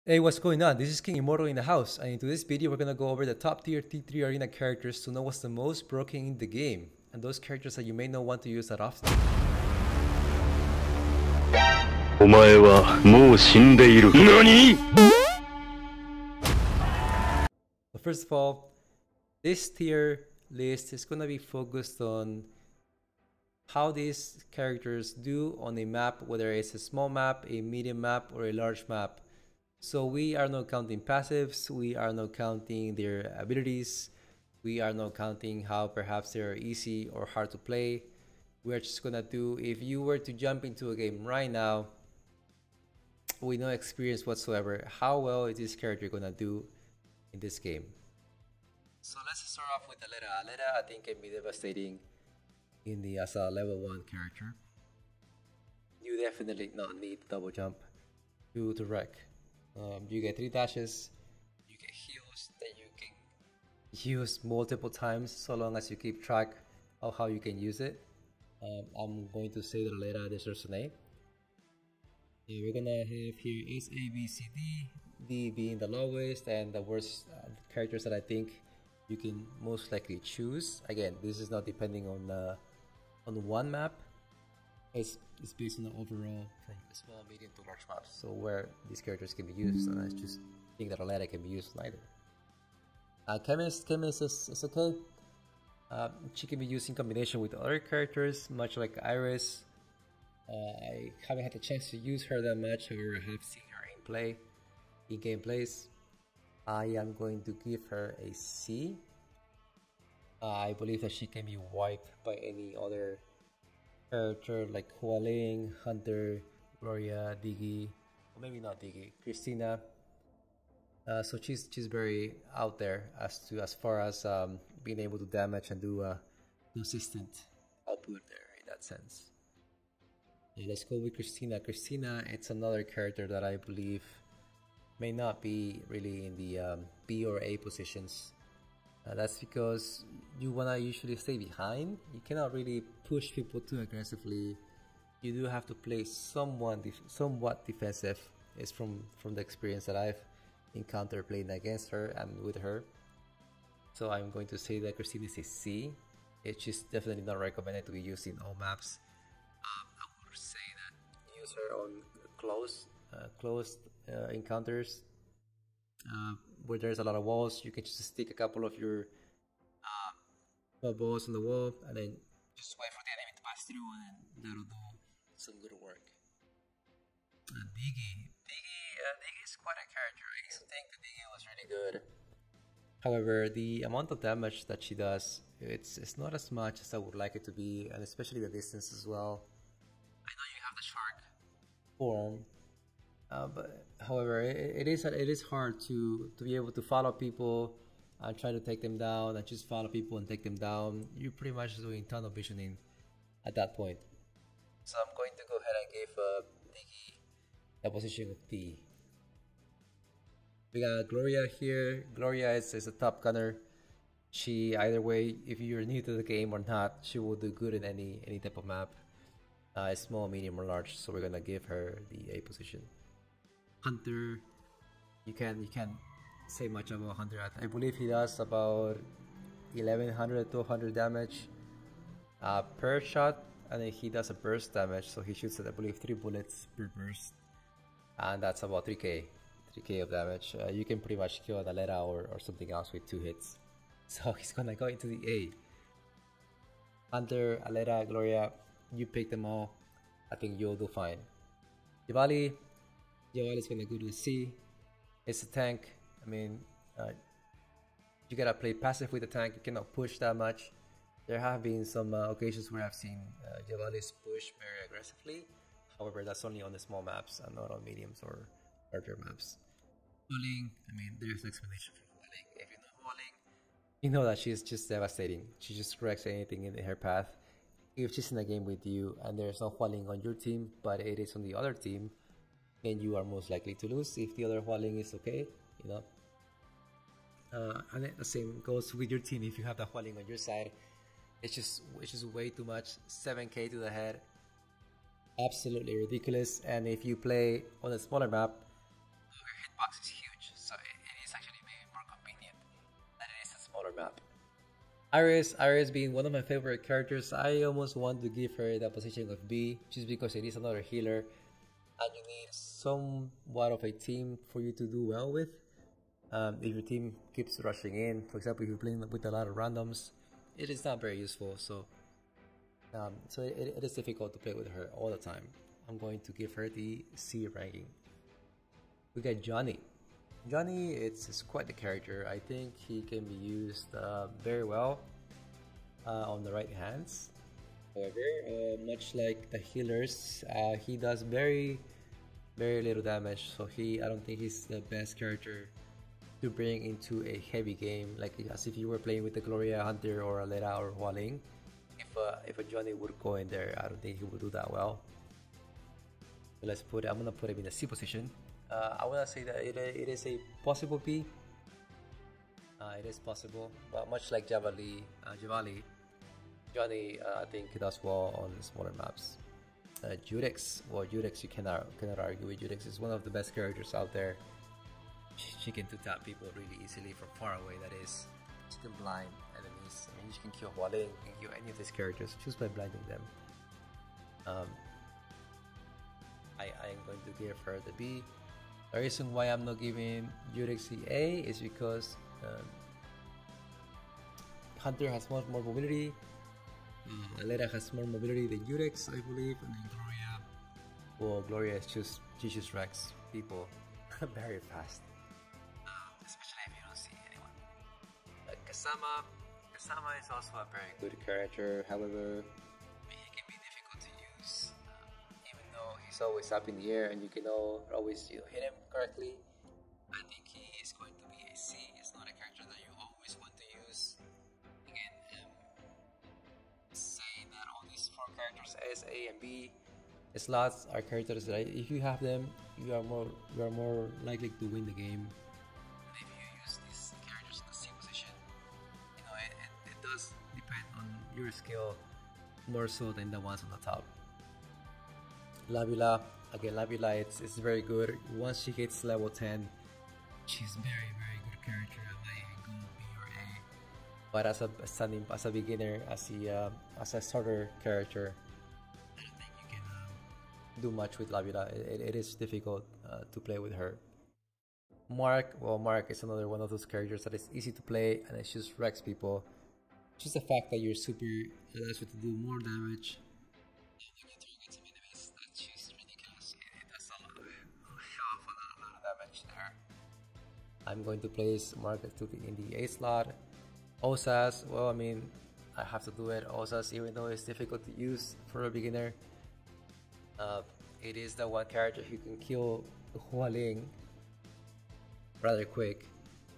Hey, what's going on? This is King Immortal in the house, and in today's video we're gonna go over the top tier T3 arena characters to know what's the most broken in the game, and those characters that you may not want to use that often. So first of all, this tier list is gonna be focused on how these characters do on a map, whether it's a small map, a medium map, or a large map. So we are not counting passives, we are not counting their abilities, we are not counting how perhaps they're easy or hard to play. We're just gonna do, if you were to jump into a game right now with no experience whatsoever, how well is this character gonna do in this game? So let's start off with Aleta. Aleta, I think, can be devastating in the as a level 1 character. You definitely not need double jump to wreck. You get 3 dashes, you get heals that you can use multiple times so long as you keep track of how you can use it. I'm going to say that Aleta deserves an A. Yeah, we're gonna have here is A, B, C, D, D being the lowest and the worst characters that I think you can most likely choose. Again, this is not depending on one map. It's based on the overall small, medium to large maps, so where these characters can be used, and I just think that Aleta can be used neither. Chemist is okay. She can be used in combination with other characters, much like Iris. I haven't had the chance to use her that much, however I have seen her in game plays. I am going to give her a C. I believe that she can be wiped by any other character like Hua Ling, Hunter, Gloria, Diggy, or maybe not Diggy, Christina. So she's very out there as far as being able to damage and do a consistent output there in that sense. Yeah, let's go with Christina. Christina, it's another character that I believe may not be really in the B or A positions. That's because you wanna usually stay behind. You cannot really push people too aggressively. You do have to play somewhat defensive. It's from the experience that I've encountered playing against her and with her. So I'm going to say that Christina is a C. It's just definitely not recommended to be used in all maps. I would say that use her on closed encounters. Where there's a lot of walls, you can just stick a couple of your balls on the wall and then just wait for the enemy to pass through, and that'll do some good work. Diggy is quite a character. I used to think that Diggy was really good. However, the amount of damage that she does, it's not as much as I would like it to be, and especially the distance as well. I know you have the shark form. But however, it is hard to be able to follow people and try to take them down, and just follow people and take them down. You're pretty much doing tunnel visioning at that point. So I'm going to go ahead and give Diggy the position of D. We got Gloria here. Gloria is a top gunner. She, either way, if you're new to the game or not, she will do good in any type of map. Small, medium, or large. So we're gonna give her the A position. Hunter, you can't say much about Hunter. I believe he does about 1100 to 100 damage per shot, and then he does a burst damage, so he shoots at I believe 3 bullets per burst, and that's about 3k of damage. You can pretty much kill an Aleta or something else with 2 hits, so he's gonna go into the A. Hunter, Aleta, Gloria, you pick them all. I think you'll do fine. Diwali is gonna go to a C. It's a tank. I mean, you gotta play passive with the tank. You cannot push that much. There have been some occasions where I've seen Javalis push very aggressively. However, that's only on the small maps and not on mediums or larger maps. Hualing, I mean, there's an explanation for Hualing. If you know Hualing, you know that she's just devastating. She just wrecks anything in her path. If she's in a game with you and there's no Hualing on your team, but it is on the other team, then you are most likely to lose. If the other Hualing is okay, you know. And the same goes with your team. If you have the Hualing on your side, it's just way too much. 7k to the head, absolutely ridiculous. And if you play on a smaller map, your hitbox Iris being one of my favorite characters, I almost want to give her the position of B, just because it is another healer, and you need somewhat of a team for you to do well with. If your team keeps rushing in, for example, if you're playing with a lot of randoms, it is not very useful. So it is difficult to play with her all the time. I'm going to give her the C ranking. We got Johnny. Johnny, it's quite the character. I think he can be used very well on the right hands. However, much like the healers, he does very little damage. So I don't think he's the best character to bring into a heavy game, like as if you were playing with the Gloria Hunter or Alera or Hualing. If a Johnny would go in there, I don't think he would do that well. So I'm gonna put him in the C position. I wanna say that it is a possible B. It is possible, but much like Javali, Johnny I think he does well on smaller maps. Judex, you cannot argue with Judex. Is one of the best characters out there. She can two-tap people really easily from far away. That is, she can blind enemies. I mean, she can kill Hualing, you can kill any of these characters just by blinding them. I am going to give her the B. The reason why I'm not giving Judex the A is because Hunter has much more mobility. Alera has more mobility than Judex, I believe, and then Gloria is she just wrecks people very fast. Especially if you don't see anyone. Kasama is also a very good character. However, he can be difficult to use, even though he's always up in the air and you can always hit him correctly. I think he is going to be a C. It's not a character that you always want to use. Again, saying that all these 4 characters, S, A, and B slots, are characters that if you have them, you are more likely to win the game. And if you use these characters in the C position, it does depend on your skill more so than the ones on the top. Labula, it's very good. Once she hits level 10, she's very good character. I might go B or A. But as a beginner, as a starter character, I don't think you can do much with Labula. It is difficult to play with her. Mark is another one of those characters that is easy to play and it just wrecks people. Just the fact that your super allows you to do more damage. When you target some enemies, that's just ridiculous. It does a lot of damage there. I'm going to place Mark in the A slot. Osas, well, I mean, I have to do it. Osas, even though it's difficult to use for a beginner, it is the one character who can kill Hualing rather quick.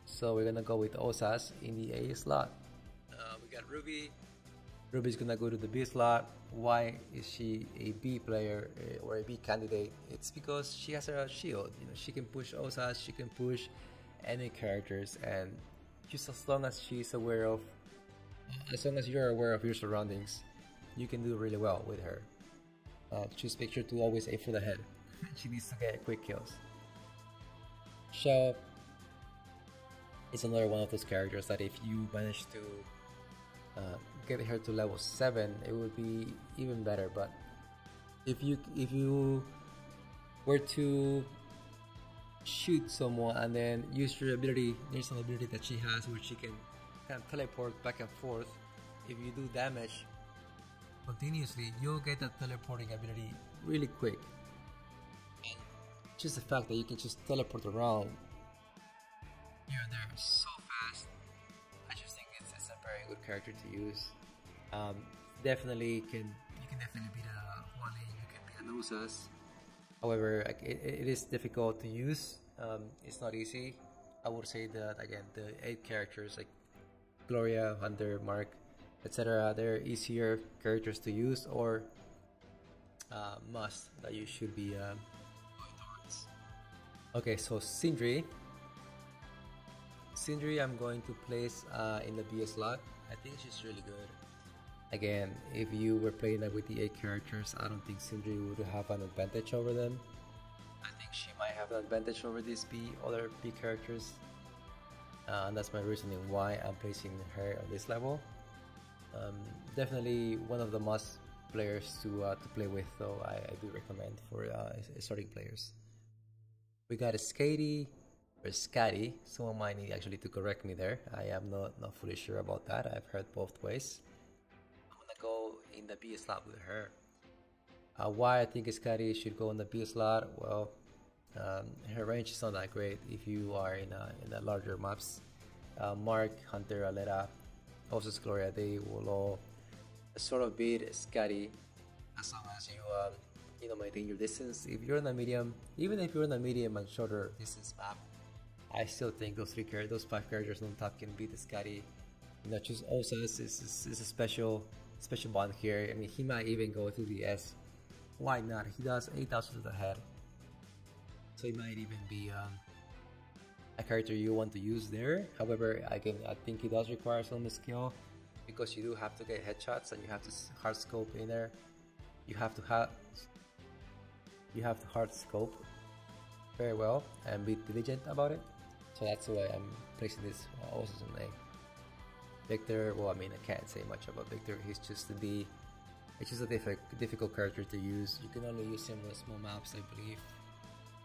So we're gonna go with Osas in the A slot. We got Ruby. Ruby's gonna go to the B slot. Why is she a B player or a B candidate? It's because she has a shield. She can push Osas, she can push any characters, and just as long as you're aware of your surroundings, you can do really well with her. Just make sure to always aim for the head. She needs to get quick kills. Shell is another one of those characters that if you manage to get her to level 7, it would be even better. But if you were to shoot someone and then use your ability, there's an ability that she has where she can kind of teleport back and forth. If you do damage continuously, you'll get that teleporting ability really quick. And just the fact that you can just teleport around here and there so fast, I just think it's a very good character to use. You can definitely beat a Hualing, you can beat a Nosas. However, it is difficult to use. It's not easy. I would say that again, the 8 characters like Gloria, Hunter, Mark, etc., they're easier characters to use or must that you should be going towards. Okay, so Sindri, I'm going to place in the B slot. I think she's really good. Again, if you were playing with the 8 characters, I don't think Sindri would have an advantage over them. I think she might have an advantage over these other B characters. And that's my reasoning why I'm placing her on this level. Um, Definitely one of the must players to play with, though I do recommend for starting players. We got a Skady or Scatty. Someone might need actually to correct me there. I am not fully sure about that. I've heard both ways. I'm gonna go in the B slot with her. Why I think Scatty should go in the B slot? Well, her range is not that great if you are in the larger maps. Mark, Hunter, Alera, also Gloria, they will all sort of beat Scatty as long as you know, maintain your distance. If you're in a medium, even if you're in a medium and shorter distance map, I still think those those 5 characters on top can beat the Scatty. You know, just Osas is a special bond here. I mean, he might even go to the S. Why not? He does 8,000 to the head, so he might even be a character you want to use there. However, again, I think he does require some skill because you do have to get headshots and you have to hard scope in there. You have to hard scope very well and be diligent about it. So that's why I'm placing this also on A. Victor, well, I mean, I can't say much about Victor. He's just a difficult character to use. You can only use him on small maps, I believe.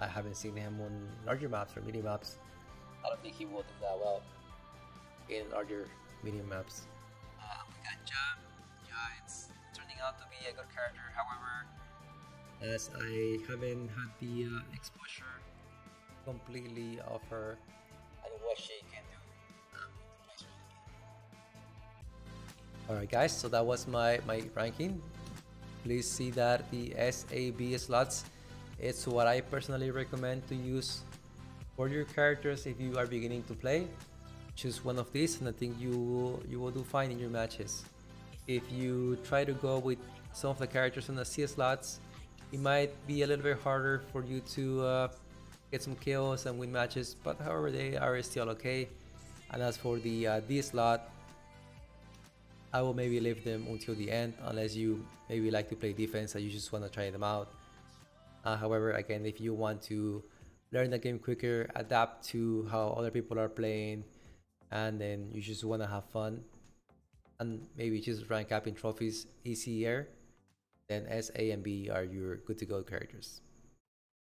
I haven't seen him on larger maps or medium maps. I don't think he will do that well in larger medium maps. We got Ja. Ja, it's turning out to be a good character. However, as I haven't had the exposure completely of her and what she can do. Alright guys, so that was my ranking. Please see that the SAB slots, it's what I personally recommend to use for your characters if you are beginning to play. Choose one of these and I think you will do fine in your matches. If you try to go with some of the characters on the C slots, it might be a little bit harder for you to get some kills and win matches, but however they are still okay. And as for the D slot, I will maybe leave them until the end unless you maybe like to play defense and you just want to try them out. However, again, if you want to learn the game quicker, adapt to how other people are playing, and then you just want to have fun and maybe just rank up in trophies easier, then S, A, and B are your good to go characters.